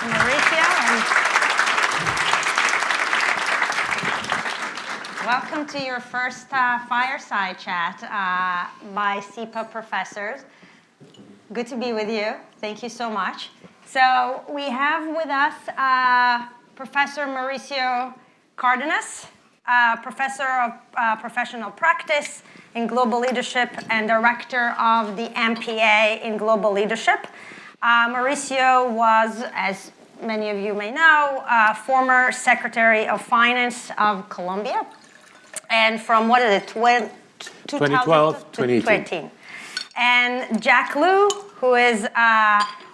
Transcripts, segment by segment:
Mauricio. And welcome to your first Fireside chat by SIPA professors. Good to be with you. Thank you so much. So we have with us Professor Mauricio Cardenas, Professor of Professional Practice in Global Leadership and Director of the MPA in Global Leadership. Mauricio was, as many of you may know, former Secretary of Finance of Colombia. And from, what is it, 2012 to 2018. And Jack Liu, who is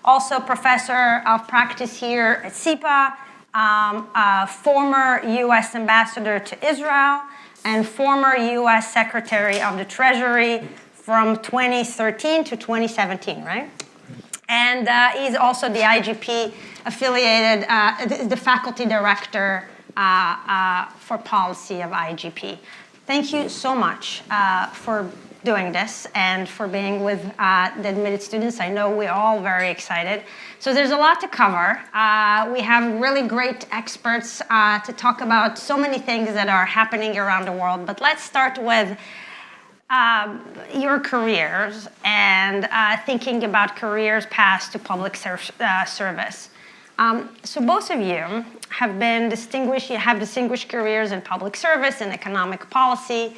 also Professor of Practice here at SIPA, former U.S. Ambassador to Israel, and former U.S. Secretary of the Treasury from 2013 to 2017, right? And he's also the IGP affiliated, the faculty director for policy of IGP. Thank you so much for doing this and for being with the admitted students. I know we're all very excited. So there's a lot to cover. We have really great experts to talk about so many things that are happening around the world. But let's start with your careers and thinking about careers past to public service. So both of you have been distinguished careers in public service and economic policy.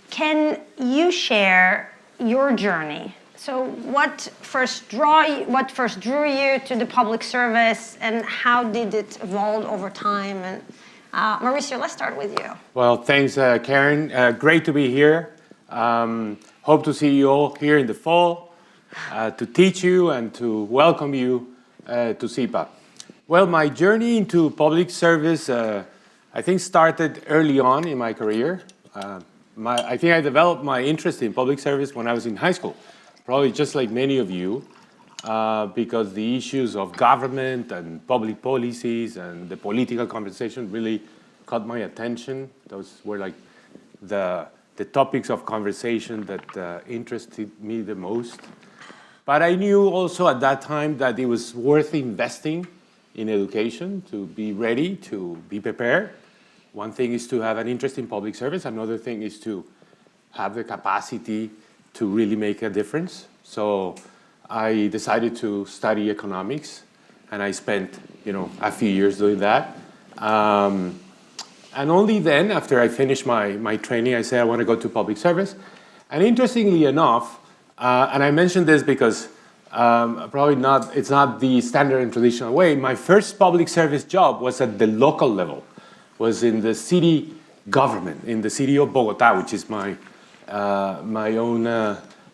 Can you share your journey? So what first drew you to the public service, and how did it evolve over time? And Mauricio, let's start with you. Well, thanks, Karen. Great to be here. Hope to see you all here in the fall, to teach you and to welcome you to SIPA. Well, my journey into public service, I think, started early on in my career. I think I developed my interest in public service when I was in high school, probably just like many of you, because the issues of government and public policies and the political conversation really caught my attention. Those were like the topics of conversation that interested me the most. But I knew also at that time that it was worth investing in education to be ready, to be prepared. One thing is to have an interest in public service. Another thing is to have the capacity to really make a difference. So I decided to study economics, and I spent, a few years doing that. And only then, after I finished my training, I said I want to go to public service. And interestingly enough, and I mentioned this because it's not the standard and traditional way. My first public service job was at the local level, was in the city government, in the city of Bogota, which is my own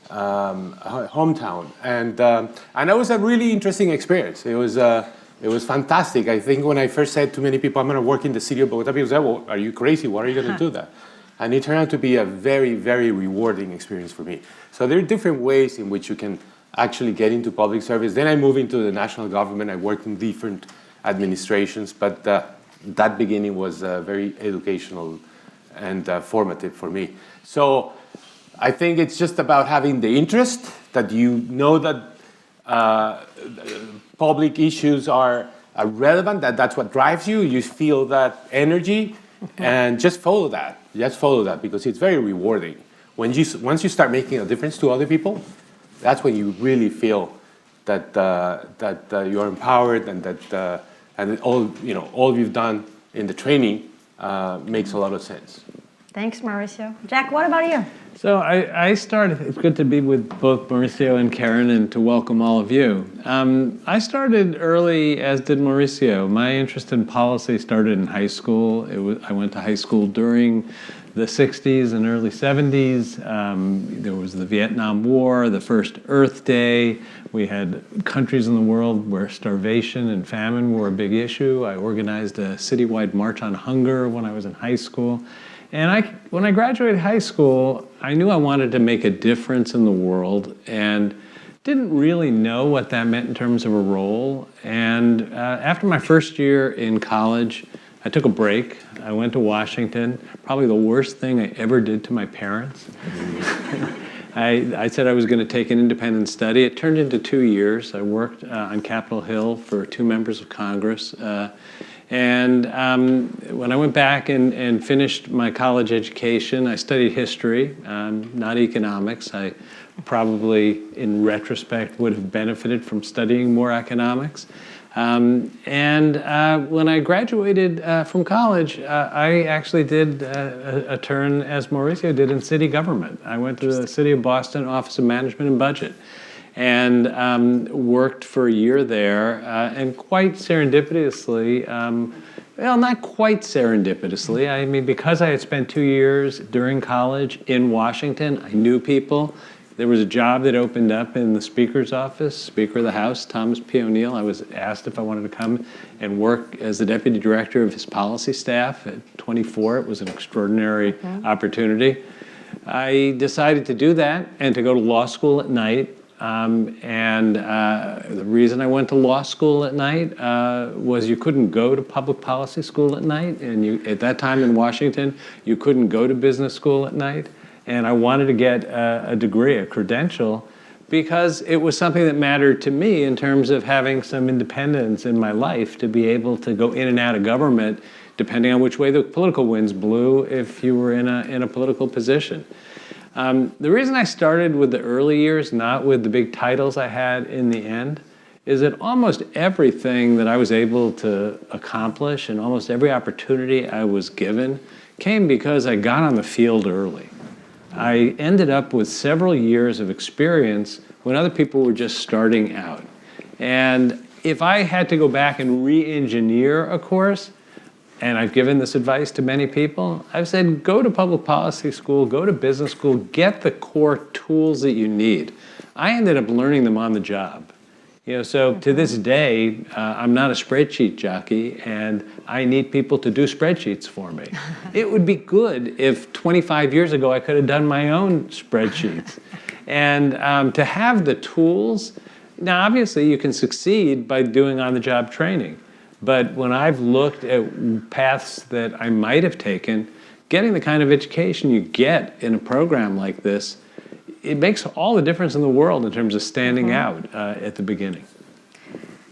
hometown. And that was a really interesting experience. It was fantastic. I think when I first said to many people, I'm going to work in the city of Bogota, people said, well, are you crazy? Why are you going to do that? And it turned out to be a very, very rewarding experience for me. So there are different ways in which you can actually get into public service. Then I moved into the national government. I worked in different administrations, but that beginning was very educational and formative for me. So I think it's just about having the interest, that you know that public issues are relevant, that's what drives you. You feel that energy, and just follow that. Just follow that, because it's very rewarding. Once you start making a difference to other people, that's when you really feel that you're empowered, and that and all you've done in the training makes a lot of sense. Thanks, Mauricio. Jack, what about you? So I started, it's good to be with both Mauricio and Karen, and to welcome all of you. I started early, as did Mauricio. My interest in policy started in high school. I went to high school during the 60s and early 70s. There was the Vietnam War, the first Earth Day. We had countries in the world where starvation and famine were a big issue. I organized a citywide march on hunger when I was in high school. And when I graduated high school, I knew I wanted to make a difference in the world, and didn't really know what that meant in terms of a role. And after my first year in college, I took a break. I went to Washington, probably the worst thing I ever did to my parents. I said I was going to take an independent study. It turned into 2 years. I worked on Capitol Hill for 2 members of Congress. And when I went back and finished my college education, I studied history, not economics. I probably, in retrospect, would have benefited from studying more economics. When I graduated from college, I actually did a turn, as Mauricio did, in city government. I went to the City of Boston Office of Management and Budget and worked for a year there, and quite serendipitously, well, not quite serendipitously. I mean, because I had spent 2 years during college in Washington, I knew people. There was a job that opened up in the Speaker's office, Speaker of the House, Thomas P. O'Neill. I was asked if I wanted to come and work as the Deputy Director of his policy staff at 24. It was an extraordinary opportunity. I decided to do that and to go to law school at night. The reason I went to law school at night was you couldn't go to public policy school at night. And at that time in Washington, you couldn't go to business school at night. And I wanted to get a degree, a credential, because it was something that mattered to me in terms of having some independence in my life to be able to go in and out of government depending on which way the political winds blew if you were in a political position. The reason I started with the early years, not with the big titles I had in the end, is that almost everything that I was able to accomplish and almost every opportunity I was given came because I got on the field early. I ended up with several years of experience when other people were just starting out. And if I had to go back and re-engineer a course, and I've given this advice to many people, I've said go to public policy school, go to business school, get the core tools that you need. I ended up learning them on the job. So to this day, I'm not a spreadsheet jockey, and I need people to do spreadsheets for me. It would be good if 25 years ago I could have done my own spreadsheets. And to have the tools, now obviously you can succeed by doing on-the-job training. But when I've looked at paths that I might have taken, getting the kind of education you get in a program like this, it makes all the difference in the world in terms of standing out at the beginning.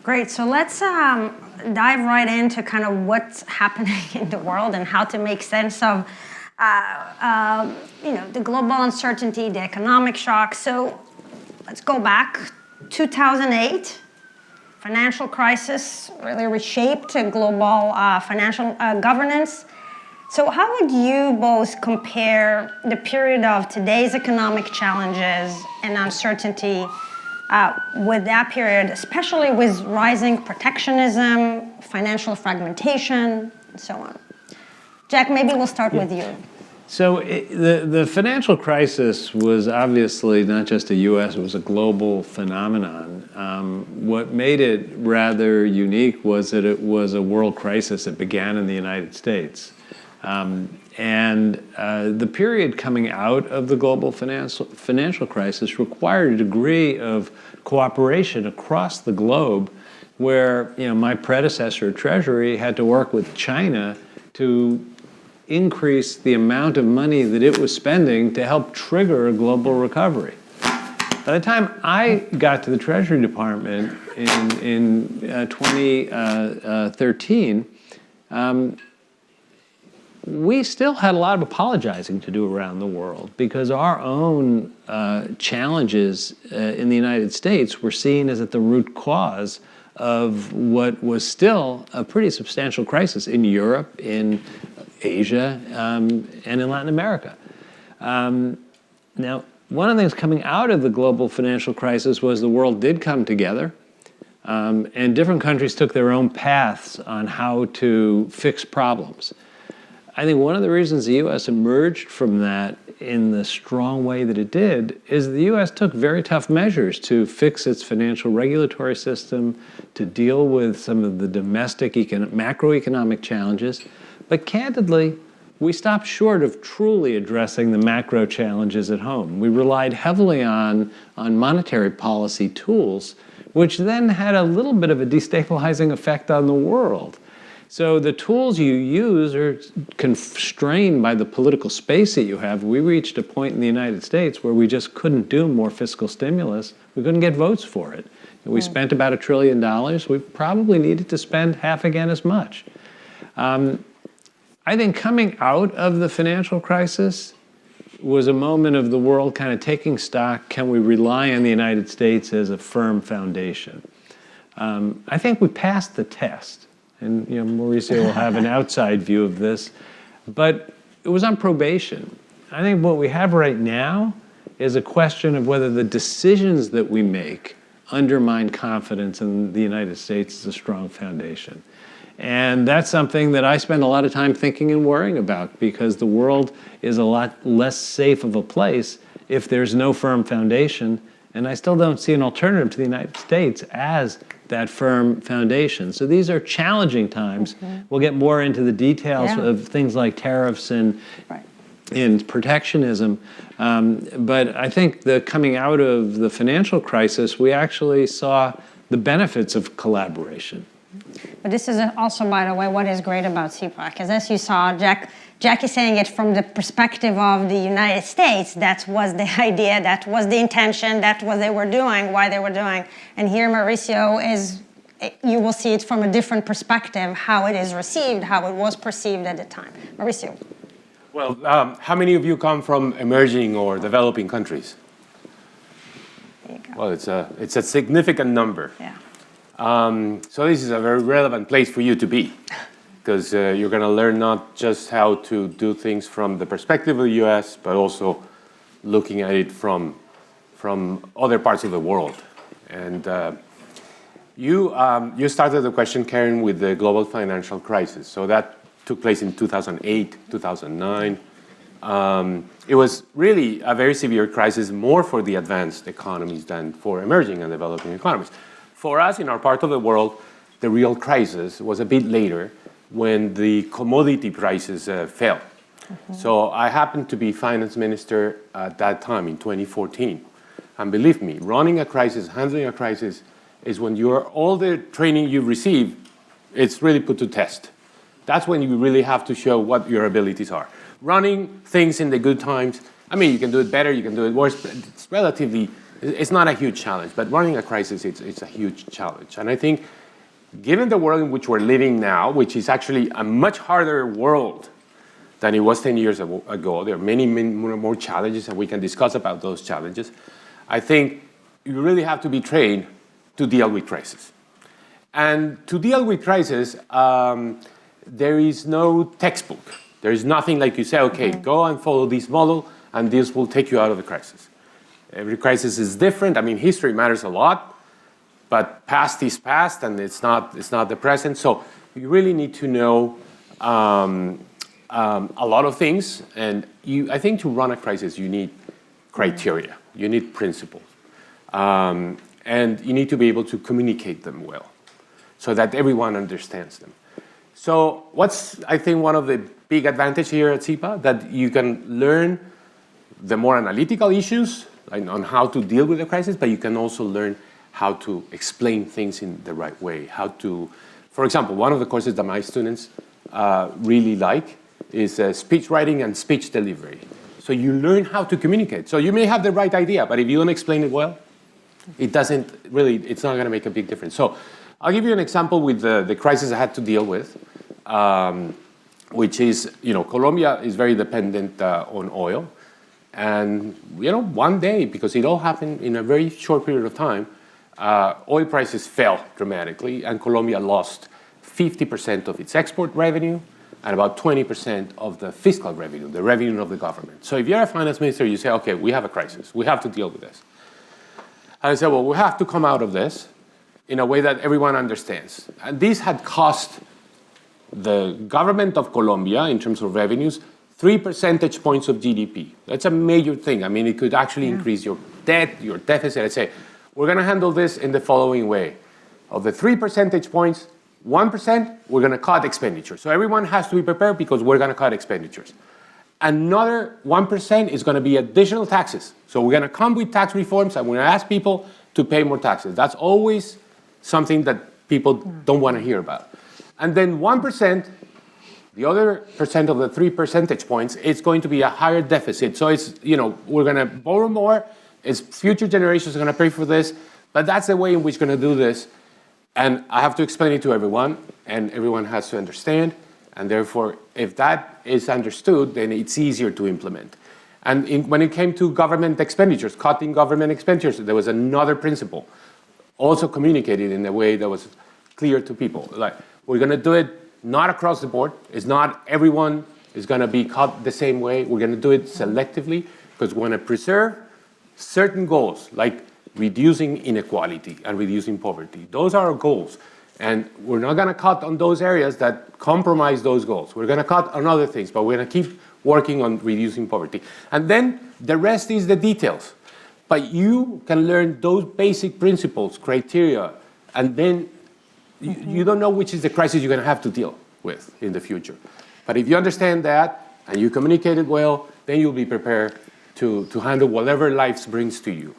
Great. So let's dive right into kind of what's happening in the world and how to make sense of the global uncertainty, the economic shock. So let's go back. 2008, financial crisis really reshaped global financial governance. So how would you both compare the period of today's economic challenges and uncertainty with that period, especially with rising protectionism, financial fragmentation, and so on? Jack, maybe we'll start with you. So the financial crisis was obviously not just a U.S., it was a global phenomenon. What made it rather unique was that it was a world crisis that began in the United States. The period coming out of the global financial crisis required a degree of cooperation across the globe where my predecessor at Treasury had to work with China to increase the amount of money that it was spending to help trigger a global recovery. By the time I got to the Treasury Department in 2013, we still had a lot of apologizing to do around the world because our own challenges in the United States were seen as at the root cause of what was still a pretty substantial crisis in Europe, in Asia, and in Latin America. Now, one of the things coming out of the global financial crisis was the world did come together, and different countries took their own paths on how to fix problems. I think one of the reasons the U.S. emerged from that in the strong way that it did is the U.S. took very tough measures to fix its financial regulatory system, to deal with some of the domestic macroeconomic challenges. But candidly, we stopped short of truly addressing the macro challenges at home. We relied heavily on monetary policy tools, which then had a little bit of a destabilizing effect on the world. So the tools you use are constrained by the political space that you have. We reached a point in the United States where we just couldn't do more fiscal stimulus. We couldn't get votes for it. We spent about $1 trillion. We probably needed to spend half again as much. I think coming out of the financial crisis was a moment of the world kind of taking stock. Can we rely on the United States as a firm foundation? I think we passed the test. And Mauricio will have an outside view of this. But it was on probation. I think what we have right now is a question of whether the decisions that we make undermine confidence in the United States as a strong foundation. And that's something that I spend a lot of time thinking and worrying about, because the world is a lot less safe of a place if there's no firm foundation. And I still don't see an alternative to the United States as that firm foundation. So these are challenging times. We'll get more into the details of things like tariffs and protectionism. But I think the coming out of the financial crisis, we actually saw the benefits of collaboration. But this is also, by the way, what is great about CEPA, because as you saw, Jack is saying it from the perspective of the United States. That was the idea, that was the intention, that was they were doing, why they were doing. And here Mauricio you will see it from a different perspective, how it is received, how it was perceived at the time. Mauricio. Well, how many of you come from emerging or developing countries? There you go. Well, it's a significant number. Yeah. So this is a very relevant place for you to be, because you're going to learn not just how to do things from the perspective of the U.S., but also looking at it from other parts of the world. And you started the question, Karen, with the global financial crisis. So that took place in 2008, 2009. It was really a very severe crisis, more for the advanced economies than for emerging and developing economies. For us, in our part of the world, the real crisis was a bit later, when the commodity prices fell. So I happened to be finance minister at that time in 2014. And believe me, running a crisis, handling a crisis, is when all the training you receive, it's really put to test. That's when you really have to show what your abilities are. Running things in the good times, I mean, you can do it better, you can do it worse, but it's not a huge challenge. But running a crisis, it's a huge challenge. And I think, given the world in which we're living now, which is actually a much harder world than it was 10 years ago, there are many more challenges, and we can discuss about those challenges. I think you really have to be trained to deal with crisis. And to deal with crisis, there is no textbook. There is nothing like you say, okay, go and follow this model, and this will take you out of the crisis. Every crisis is different. I mean, history matters a lot, but past is past, and it's not the present. So you really need to know a lot of things. And I think to run a crisis, you need criteria. You need principles. And you need to be able to communicate them well so that everyone understands them. So what's, I think, one of the big advantages here at CEPA, that you can learn the more analytical issues on how to deal with the crisis, but you can also learn how to explain things in the right way. For example, one of the courses that my students really like is speech writing and speech delivery. So you learn how to communicate. So you may have the right idea, but if you don't explain it well, it's not going to make a big difference. So I'll give you an example with the crisis I had to deal with, which is, Colombia is very dependent on oil. And, one day, because it all happened in a very short period of time, oil prices fell dramatically, and Colombia lost 50% of its export revenue and about 20% of the fiscal revenue, the revenue of the government. So if you're a finance minister, you say, okay, we have a crisis. We have to deal with this. And I said, well, we have to come out of this in a way that everyone understands. And this had cost the government of Colombia, in terms of revenues, 3 percentage points of GDP. That's a major thing. I mean, it could actually increase your debt, your deficit. I'd say, we're going to handle this in the following way. Of the 3 percentage points, 1%, we're going to cut expenditures. So everyone has to be prepared, because we're going to cut expenditures. Another 1% is going to be additional taxes. So we're going to come with tax reforms, and we're going to ask people to pay more taxes. That's always something that people don't want to hear about. And then 1%, the other percent of the 3 percentage points, it's going to be a higher deficit. So it's, we're going to borrow more. It's future generations are going to pay for this. But that's the way in which we're going to do this. And I have to explain it to everyone, and everyone has to understand. And therefore, if that is understood, then it's easier to implement. And when it came to government expenditures, cutting government expenditures, there was another principle, also communicated in a way that was clear to people. Like, we're going to do it not across the board. It's not everyone is going to be cut the same way. We're going to do it selectively because we want to preserve certain goals, like reducing inequality and reducing poverty. Those are our goals. And we're not going to cut on those areas that compromise those goals. We're going to cut on other things, but we're going to keep working on reducing poverty. And then the rest is the details. But you can learn those basic principles, criteria, and then you don't know which is the crisis you're going to have to deal with in the future. But if you understand that and you communicate it well, then you'll be prepared to handle whatever life brings to you.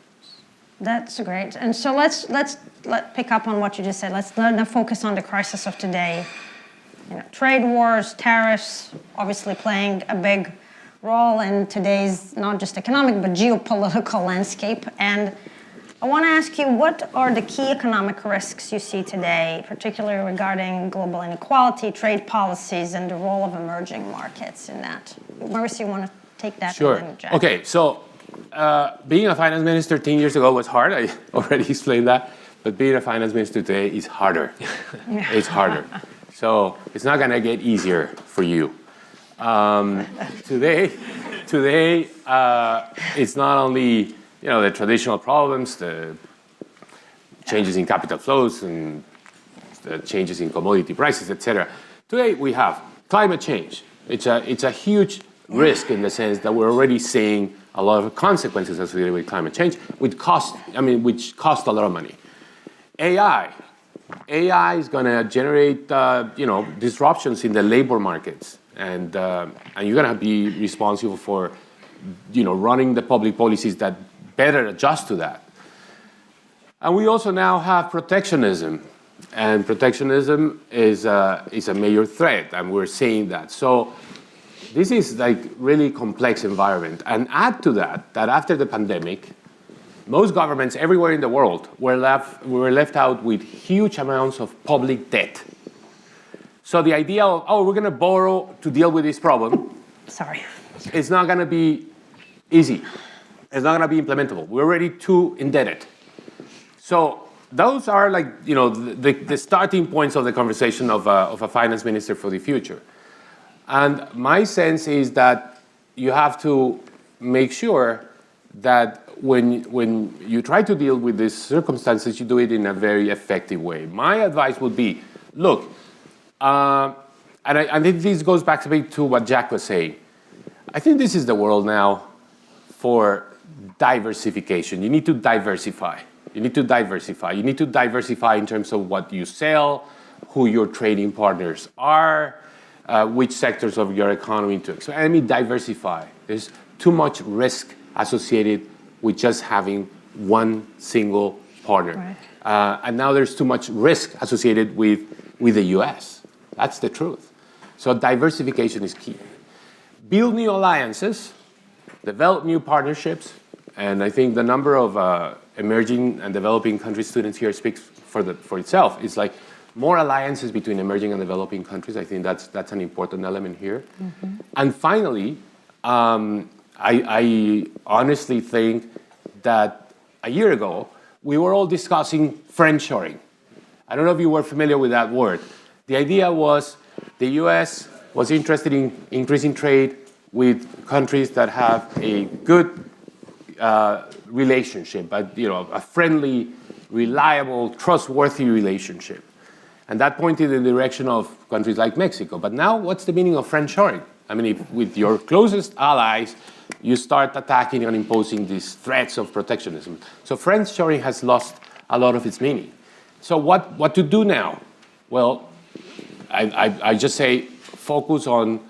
That's great. And so let's pick up on what you just said. Let's now focus on the crisis of today. Trade wars, tariffs, obviously playing a big role in today's not just economic but geopolitical landscape. And I want to ask you, what are the key economic risks you see today, particularly regarding global inequality, trade policies, and the role of emerging markets in that? Mauricio, you want to take that? Sure. And then Jack. Okay, so being a finance minister 10 years ago was hard. I already explained that. But being a finance minister today is harder. It's harder. So it's not going to get easier for you. Today, it's not only the traditional problems, the changes in capital flows and the changes in commodity prices, etc. Today we have climate change. It's a huge risk in the sense that we're already seeing a lot of consequences associated with climate change, which cost a lot of money. AI is going to generate disruptions in the labor markets, and you're going to be responsible for running the public policies that better adjust to that. And we also now have protectionism, and protectionism is a major threat, and we're seeing that. So this is like really complex environment. And add to that after the pandemic, most governments everywhere in the world were left out with huge amounts of public debt. So the idea of, we're going to borrow to deal with this problem, it's not going to be easy. It's not going to be implementable. We're already too indebted. So those are like, the starting points of the conversation of a finance minister for the future. And my sense is that you have to make sure that when you try to deal with these circumstances, you do it in a very effective way. My advice would be, look, and I think this goes back a bit to what Jack was saying. I think this is the world now for diversification. You need to diversify. You need to diversify in terms of what you sell, who your trading partners are, which sectors of your economy to expand. I mean, diversify. There's too much risk associated with just having one single partner. Right. And now there's too much risk associated with the US. That's the truth. So diversification is key. Build new alliances, develop new partnerships, and I think the number of emerging and developing country students here speaks for itself. It's like more alliances between emerging and developing countries. I think that's an important element here. Mm-hmm. And finally, I honestly think that a year ago, we were all discussing friendshoring. I don't know if you were familiar with that word. The idea was the US was interested in increasing trade with countries that have a good relationship, but a friendly, reliable, trustworthy relationship. And that pointed in the direction of countries like Mexico. But now, what's the meaning of friendshoring? I mean, if with your closest allies, you start attacking and imposing these threats of protectionism. So friendshoring has lost a lot of its meaning. So what to do now? Well, I just say focus on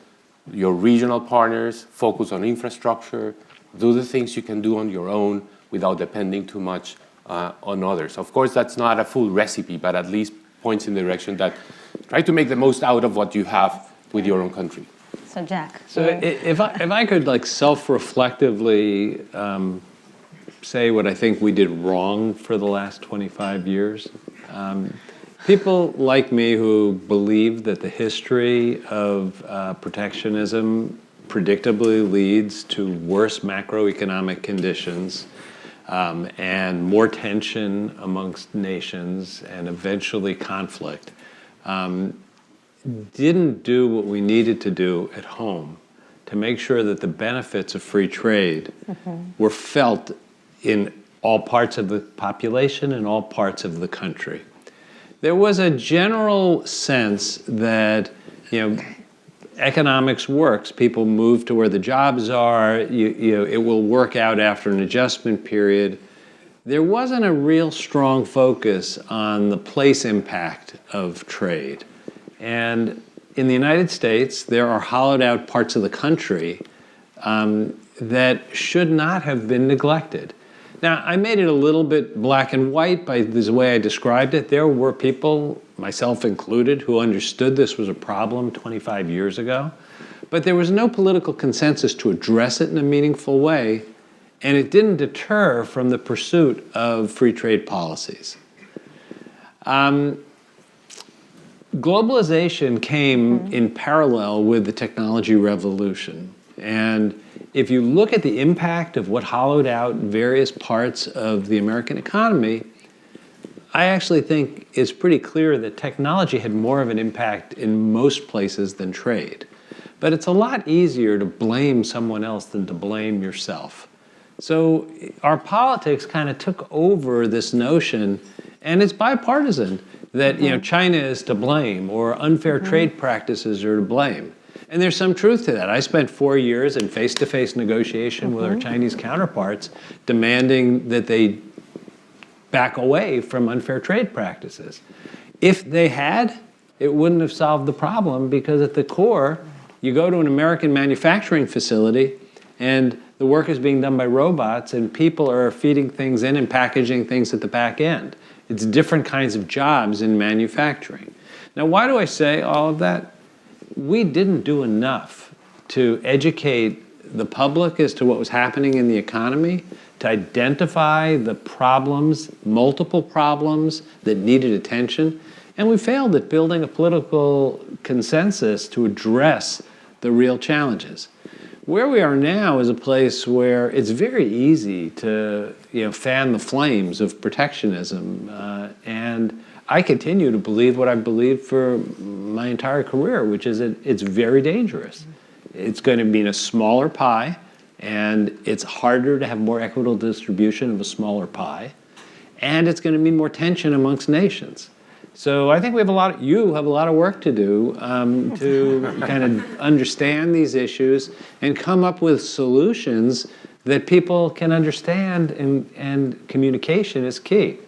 your regional partners, focus on infrastructure, do the things you can do on your own without depending too much on others. Of course, that's not a full recipe, but at least points in the direction that try to make the most out of what you have with your own country. So Jack. So if I could like self-reflectively say what I think we did wrong for the last 25 years, people like me who believe that the history of protectionism predictably leads to worse macroeconomic conditions and more tension amongst nations and eventually conflict, didn't do what we needed to do at home to make sure that the benefits of free trade were felt in all parts of the population and all parts of the country. There was a general sense that, economics works. People move to where the jobs are. It will work out after an adjustment period. There wasn't a real strong focus on the place impact of trade. And in the United States, there are hollowed out parts of the country that should not have been neglected. Now, I made it a little bit black and white by the way I described it. There were people, myself included, who understood this was a problem 25 years ago, but there was no political consensus to address it in a meaningful way, and it didn't deter from the pursuit of free trade policies. Globalization came in parallel with the technology revolution. And if you look at the impact of what hollowed out various parts of the American economy, I actually think it's pretty clear that technology had more of an impact in most places than trade. But it's a lot easier to blame someone else than to blame yourself. So our politics kind of took over this notion, and it's bipartisan, that China is to blame or unfair trade practices are to blame. And there's some truth to that. I spent 4 years in face-to-face negotiation with our Chinese counterparts demanding that they back away from unfair trade practices. If they had, it wouldn't have solved the problem, because at the core, you go to an American manufacturing facility and the work is being done by robots and people are feeding things in and packaging things at the back end. It's different kinds of jobs in manufacturing. Now, why do I say all of that? We didn't do enough to educate the public as to what was happening in the economy, to identify the problems, multiple problems that needed attention, and we failed at building a political consensus to address the real challenges. Where we are now is a place where it's very easy to fan the flames of protectionism, and I continue to believe what I've believed for my entire career, which is that it's very dangerous. It's going to mean a smaller pie, and it's harder to have more equitable distribution of a smaller pie, and it's going to mean more tension amongst nations. So I think you have a lot of work to do to kind of understand these issues and come up with solutions that people can understand, and communication is key.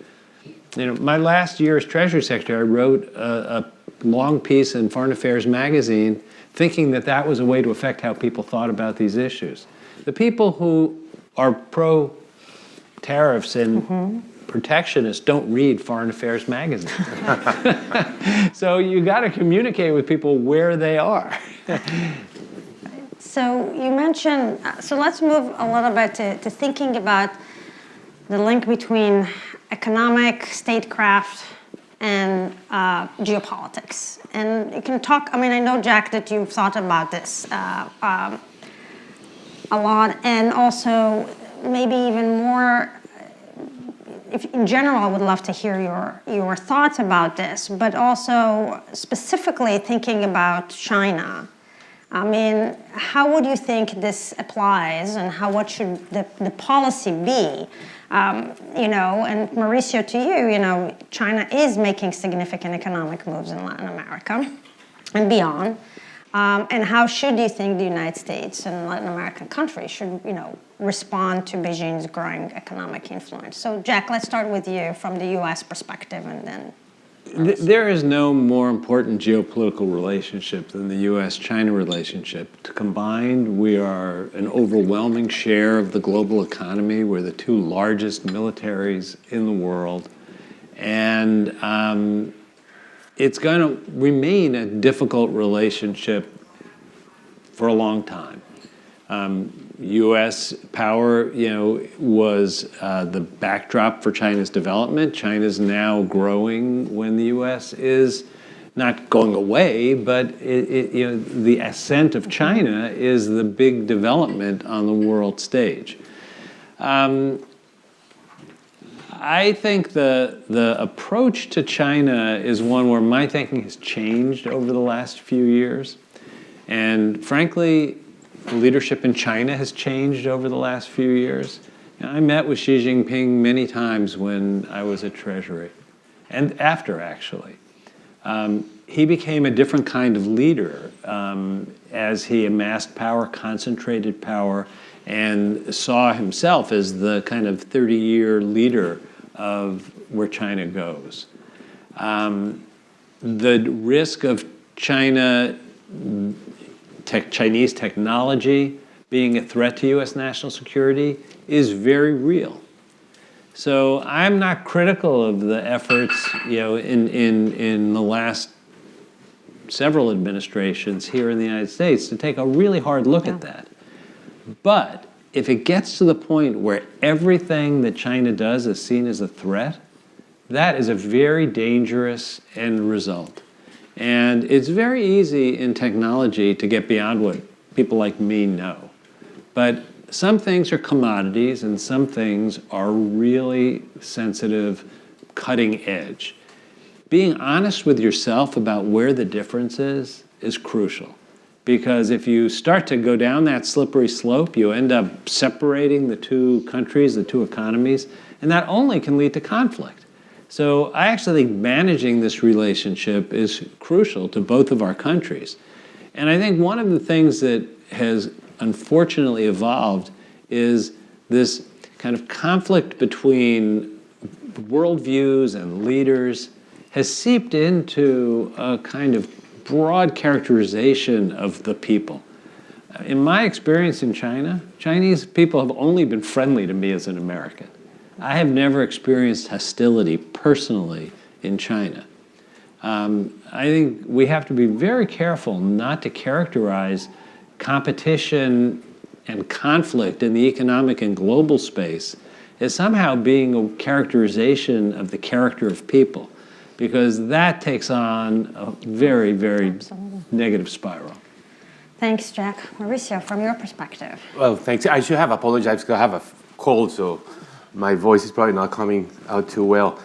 My last year as Treasury Secretary, I wrote a long piece in Foreign Affairs magazine thinking that that was a way to affect how people thought about these issues. The people who are pro-tariffs and protectionists don't read Foreign Affairs magazine. So you got to communicate with people where they are. So you mentioned, so let's move a little bit to thinking about the link between economic, statecraft, and geopolitics. And you can talk, I know, Jack, that you've thought about this a lot, and also maybe even more, if in general, I would love to hear your thoughts about this, but also specifically thinking about China. How would you think this applies, and what should the policy be? And Mauricio, to you, China is making significant economic moves in Latin America and beyond. And how should you think the United States and Latin American countries should, respond to Beijing's growing economic influence? So, Jack, let's start with you from the U.S. perspective, and then. There is no more important geopolitical relationship than the U.S.-China relationship. Combined, we are an overwhelming share of the global economy. We're the two largest militaries in the world. And it's going to remain a difficult relationship for a long time. U.S. power, was the backdrop for China's development. China's now growing when the U.S. is not going away, but the ascent of China is the big development on the world stage. I think the approach to China is one where my thinking has changed over the last few years. And frankly, leadership in China has changed over the last few years. I met with Xi Jinping many times when I was at Treasury, and after, actually. He became a different kind of leader as he amassed power, concentrated power, and saw himself as the kind of 30-year leader of where China goes. The risk of Chinese technology being a threat to U.S. national security is very real. So I'm not critical of the efforts, in the last several administrations here in the United States to take a really hard look at that. But if it gets to the point where everything that China does is seen as a threat, that is a very dangerous end result. And it's very easy in technology to get beyond what people like me know. But some things are commodities and some things are really sensitive, cutting edge. Being honest with yourself about where the difference is crucial. Because if you start to go down that slippery slope, you end up separating the two countries, the two economies, and that only can lead to conflict. So I actually think managing this relationship is crucial to both of our countries. And I think one of the things that has unfortunately evolved is this kind of conflict between worldviews and leaders has seeped into a kind of broad characterization of the people. In my experience in China, Chinese people have only been friendly to me as an American. I have never experienced hostility personally in China. I think we have to be very careful not to characterize competition and conflict in the economic and global space as somehow being a characterization of the character of people, because that takes on a very, very negative spiral. Thanks, Jack. Mauricio, from your perspective. Well, thanks. I should have apologized because I have a cold, so my voice is probably not coming out too well.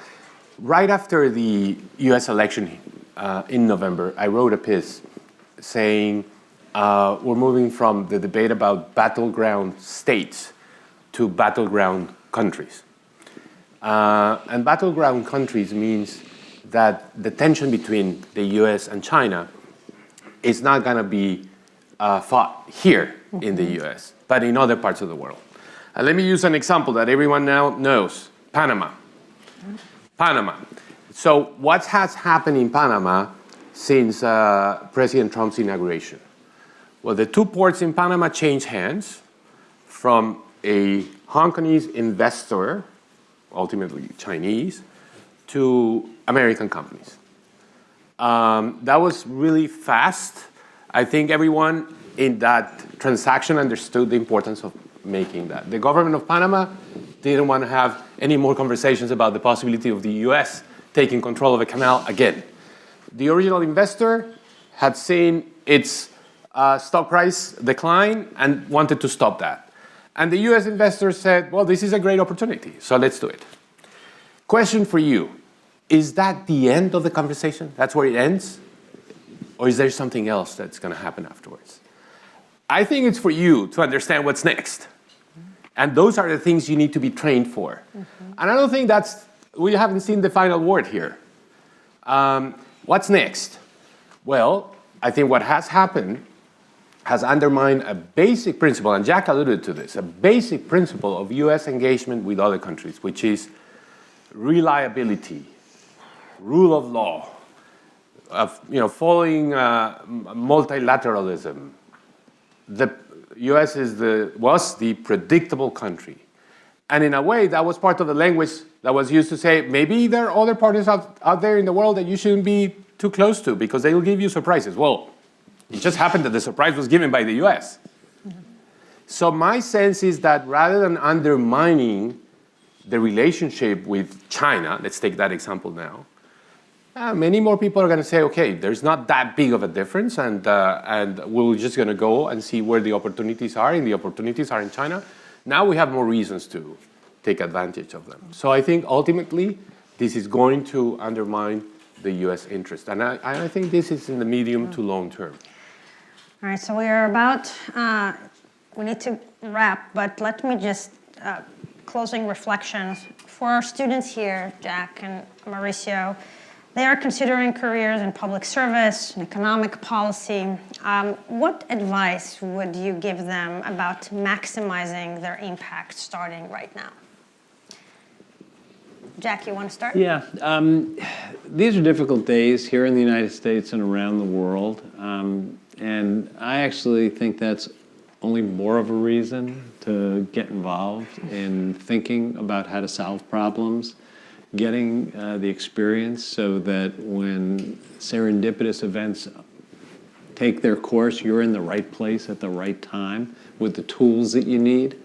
Right after the US election in November, I wrote a piece saying we're moving from the debate about battleground states to battleground countries. And battleground countries means that the tension between the US and China is not going to be fought here in the US, but in other parts of the world. And let me use an example that everyone now knows, Panama. Panama. So what has happened in Panama since President Trump's inauguration? Well, the two ports in Panama changed hands from a Hong Kongese investor, ultimately Chinese, to American companies. That was really fast. I think everyone in that transaction understood the importance of making that. The government of Panama didn't want to have any more conversations about the possibility of the US taking control of a canal again. The original investor had seen its stock price decline and wanted to stop that. And the US investor said, well, this is a great opportunity, so let's do it. Question for you. Is that the end of the conversation? That's where it ends? Or is there something else that's going to happen afterwards? I think it's for you to understand what's next. And those are the things you need to be trained for. And I don't think we haven't seen the final word here. What's next? Well, I think what has happened has undermined a basic principle, and Jack alluded to this, a basic principle of US engagement with other countries, which is reliability, rule of law, following multilateralism. The US was the predictable country. And in a way, that was part of the language that was used to say, maybe there are other partners out there in the world that you shouldn't be too close to because they will give you surprises. Well, it just happened that the surprise was given by the US. So my sense is that rather than undermining the relationship with China, let's take that example now, many more people are going to say, okay, there's not that big of a difference, and we're just going to go and see where the opportunities are, and the opportunities are in China. Now we have more reasons to take advantage of them. So I think ultimately this is going to undermine the US interest. And I think this is in the medium to long term. All right, so we are about, we need to wrap, but let me just, closing reflections. For our students here, Jack and Mauricio, they are considering careers in public service, in economic policy. What advice would you give them about maximizing their impact starting right now? Jack, you want to start? Yeah. These are difficult days here in the United States and around the world. And I actually think that's only more of a reason to get involved in thinking about how to solve problems, getting the experience so that when serendipitous events take their course, you're in the right place at the right time with the tools that you need.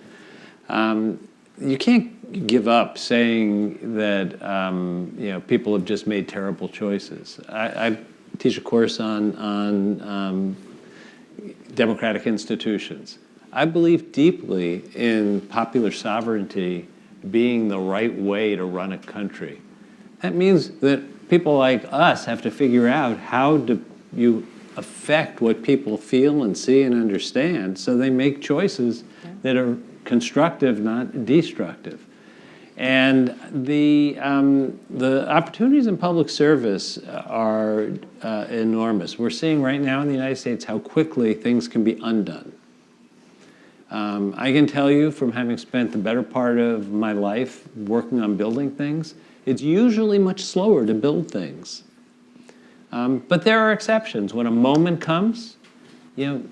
You can't give up saying that people have just made terrible choices. I teach a course on democratic institutions. I believe deeply in popular sovereignty being the right way to run a country. That means that people like us have to figure out how do you affect what people feel and see and understand so they make choices that are constructive, not destructive. And the opportunities in public service are enormous. We're seeing right now in the United States how quickly things can be undone. I can tell you from having spent the better part of my life working on building things, it's usually much slower to build things. But there are exceptions. When a moment comes, in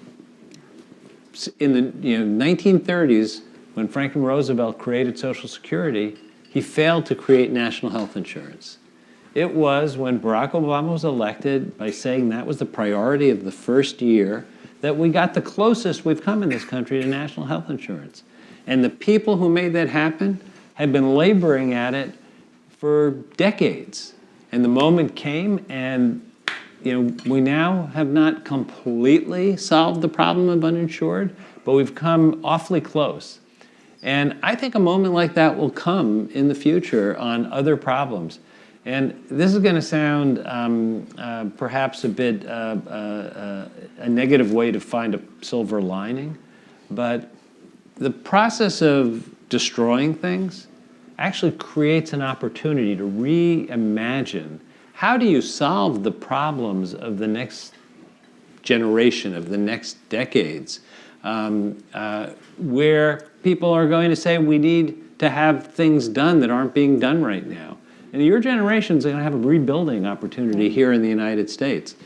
the 1930s, when Franklin Roosevelt created Social Security, he failed to create national health insurance. It was when Barack Obama was elected by saying that was the priority of the first year that we got the closest we've come in this country to national health insurance. And the people who made that happen had been laboring at it for decades. And the moment came, and we now have not completely solved the problem of uninsured, but we've come awfully close. And I think a moment like that will come in the future on other problems. And this is going to sound perhaps a bit a negative way to find a silver lining, but the process of destroying things actually creates an opportunity to reimagine how do you solve the problems of the next generation, of the next decades, where people are going to say we need to have things done that aren't being done right now. And your generation is going to have a rebuilding opportunity here in the United States.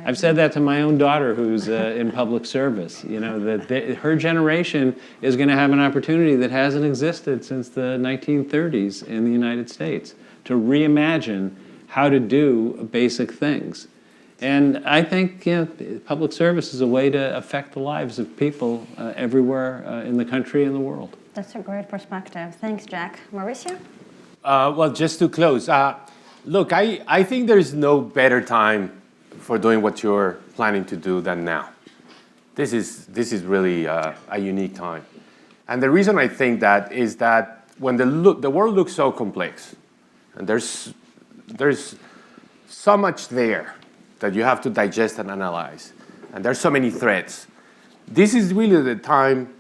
I've said that to my own daughter who's in public service, that her generation is going to have an opportunity that hasn't existed since the 1930s in the United States to reimagine how to do basic things. And I think public service is a way to affect the lives of people everywhere in the country and the world. That's a great perspective. Thanks, Jack. Mauricio? Well, just to close, look, I think there is no better time for doing what you're planning to do than now. This is really a unique time. And the reason I think that is that when the world looks so complex, and there's so much there that you have to digest and analyze, and there's so many threats, this is really the time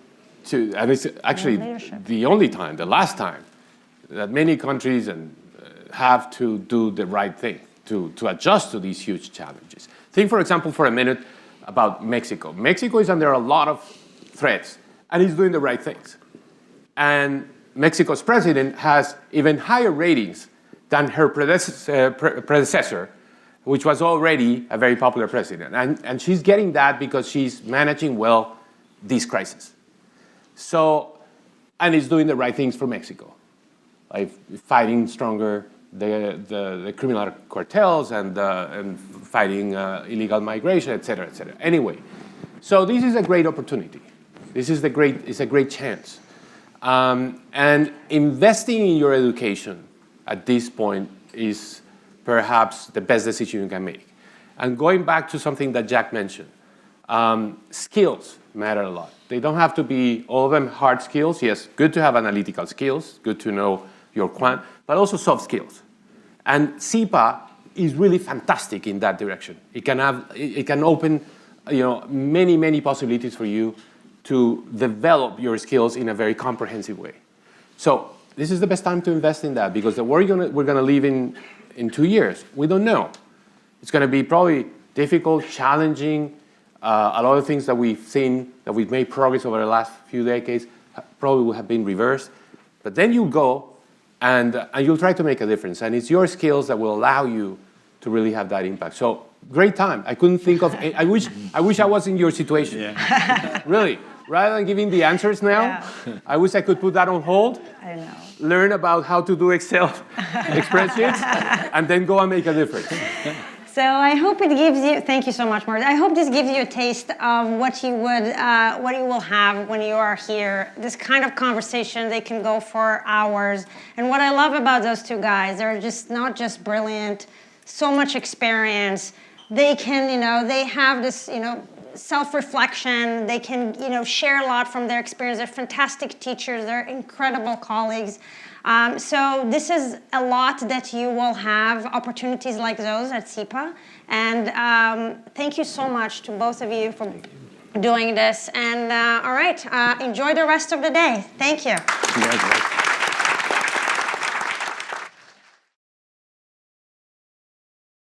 to, and it's actually the only time, the last time, that many countries have to do the right thing, to adjust to these huge challenges. Think, for example, for a minute about Mexico. Mexico is under a lot of threats, and is doing the right things. And Mexico's president has even higher ratings than her predecessor, which was already a very popular president. And she's getting that because she's managing well this crisis. So, and is doing the right things for Mexico, like fighting stronger the criminal cartels and fighting illegal migration, et cetera, et cetera. Anyway, so this is a great opportunity. It's a great chance. And investing in your education at this point is perhaps the best decision you can make. And going back to something that Jack mentioned, skills matter a lot. They don't have to be all of them hard skills. Yes, good to have analytical skills, good to know your quant, but also soft skills. And SIPA is really fantastic in that direction. It can open many possibilities for you to develop your skills in a very comprehensive way. So this is the best time to invest in that, because the world we're going to live in 2 years, we don't know. It's going to be probably difficult, challenging. A lot of things that we've seen, that we've made progress over the last few decades, probably would have been reversed. But then you go and you'll try to make a difference. And it's your skills that will allow you to really have that impact. So great time. I couldn't think of, I wish I was in your situation. Yeah. Really. Rather than giving the answers now, I wish I could put that on hold. I know. Learn about how to do Excel spreadsheets, and then go and make a difference. So I hope it gives you, thank you so much, Maurice. I hope this gives you a taste of what you will have when you are here. This kind of conversation, they can go for hours. And what I love about those two guys, they're just not just brilliant, so much experience. They can, they have this, self-reflection. They can, share a lot from their experience. They're fantastic teachers. They're incredible colleagues. So this is a lot that you will have opportunities like those at SIPA. And thank you so much to both of you for doing this. And all right, enjoy the rest of the day. Thank you.